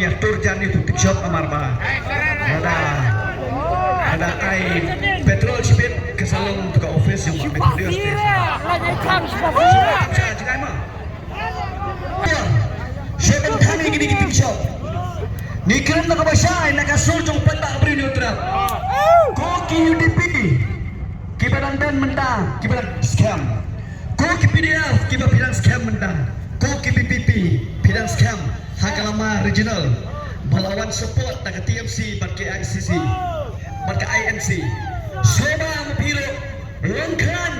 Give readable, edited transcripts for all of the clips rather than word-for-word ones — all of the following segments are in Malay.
ya turjan itu tikshop amar ba. Ada ai petrol speed kesalong ke office yang mak video station. Jangan mah. Siapa kami gini gitu shop. Ni kirim nak bahasa, nak kasur jong petak beri neutral. Koki UDP, kibaran dan mentang, kibaran scam. Koki PDF, kibar bilang scam mentang. Koki PPP, bilang scam. Hakalama regional, balawan support nak TMC, bagi ICC, bagi INC. Soba mapiro, longkan,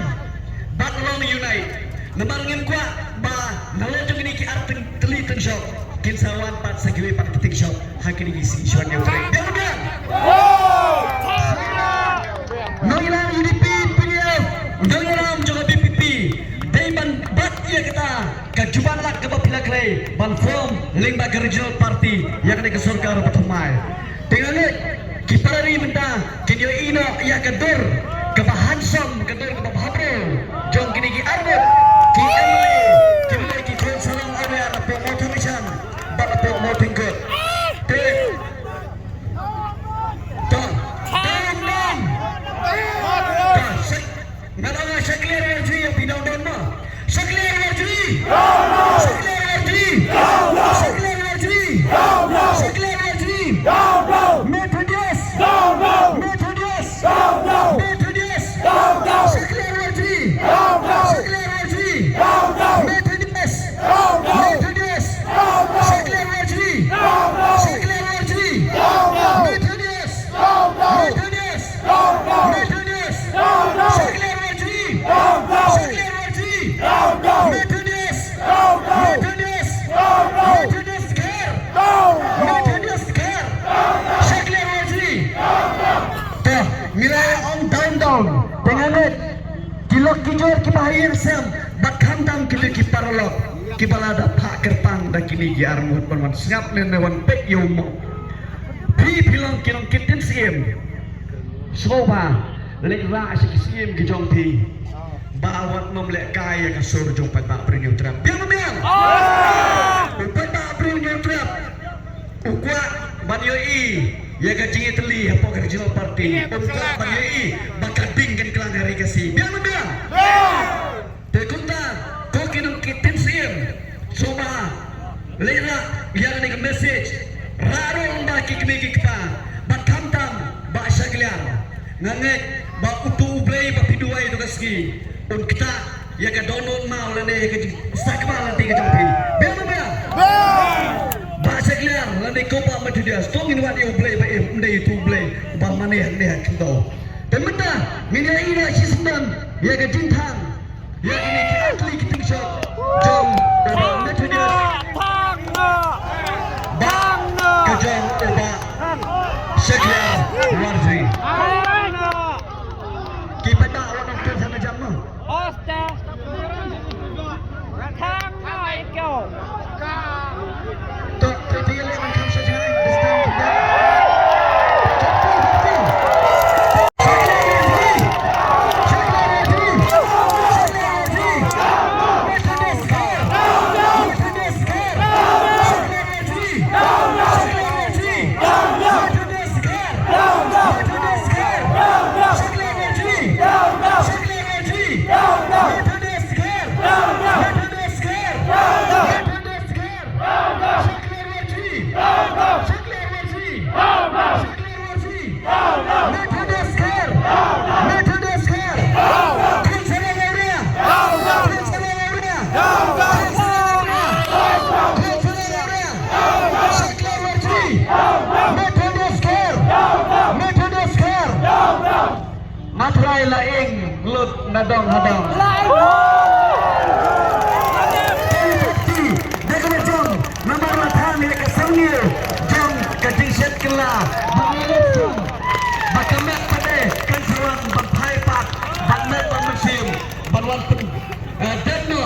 batlong unite. Namarangin kuat, nalajong ini ki arteng telitan shop. Kinsawan pat sagiwe pat ketik shop hakini isi isuan yang baik. Jangan. Nongilang UDP PDF, nongilang juga BPP. Daiman bat ia kita kajuban lak ke bapila klay ban form lingba regional party yang ada ke surga pertama. Dengan ni kiparari mentang kinyo ino ia kedur ke bahansom kedur ke babhabro. Jom kini ki arbet ki emily kimle ki konsalang area apa motivation. Bapak mau tinggal. Nada sekalian energi yang pindah dana. Sekalian energi. Sekalian energi. Sekalian energi. Sekalian energi. Methodist. Methodist. Methodist. Sekalian energi. Sekalian energi. Methodist. Methodist. Sekalian energi. Sekalian energi. Methodist. Methodist. Methodist. Sekalian energi. Sekalian energi. Methodist. Methodist. Methodist care. Methodist care. Sekalian energi. Tuh, nilai on down. Dengan net kilok kijor kibahir sem bakhantam kili kiparolok kibalada pak kerpang da kini giarmut perman singap newan pek yomo pi pilong kilong kitin sim soba lekra asyik gijong pi bawat memlek kaya kasur jong pat pak beri neutral biang pat pak beri neutral ukwa banyoi ya gajingi teli apa regional party ukwa banyoi bakading kan kelang hari kasih biang Tekunta, kau kena kitin sim, soba, lera, yang ni message, raro anda kikmi kita, batkantam, bat syaklian, ngangek, bat utu ublay, bat piduai tu kaski, kita, ya ke download mau lene, ya ke sakmal nanti ke jampi, biar, bat syaklian, lene kopa mati dia, stongin wat dia ublay, bat itu ublay, bat mana yang dia kentau, dan betul, media ini sistem, ya ke jintang. Ya ini kita atlet kita shot jom oba Methodist kejam oba Syekh Warzi kita tak awak nak turun sana jam mana? Osta Thang nói kiểu Tak terpilih macam saja. Matrai laing lut nadong hadong. Bukti dengan jom nomor matan yang kesangil jom kejingset kela bangun bakamet pada kansawan berpai pak banget bermusim berwan pun dano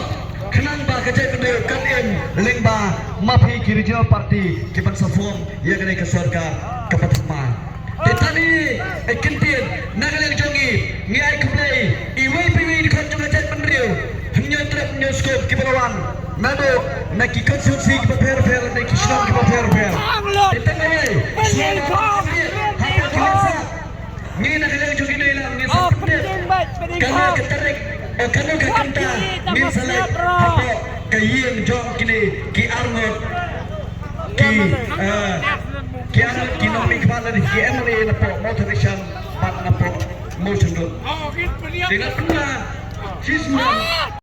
kenang ba kejai kena kalim lingba mapi regional party kiban safom yang kena ke surga kepertemuan. Tadi kentin nagaleng jongi ngai kumlei iwei piwi di kanjung ajat penriu hanya trap newscope kibalawan Nado nakikonsumsi kita fair nakisnong kita fair. Kita ngayon. Hapa kilasa. Ni nak kena cuci ni lah. Ni sakit. Kalau ketarik, kalau kekenta, ni salah. Hapa kayang jom kini ki arngot ki arngot ki nomi kepala ni ki emre napo motivation pat napo motion dulu. Dengan pernah siswa.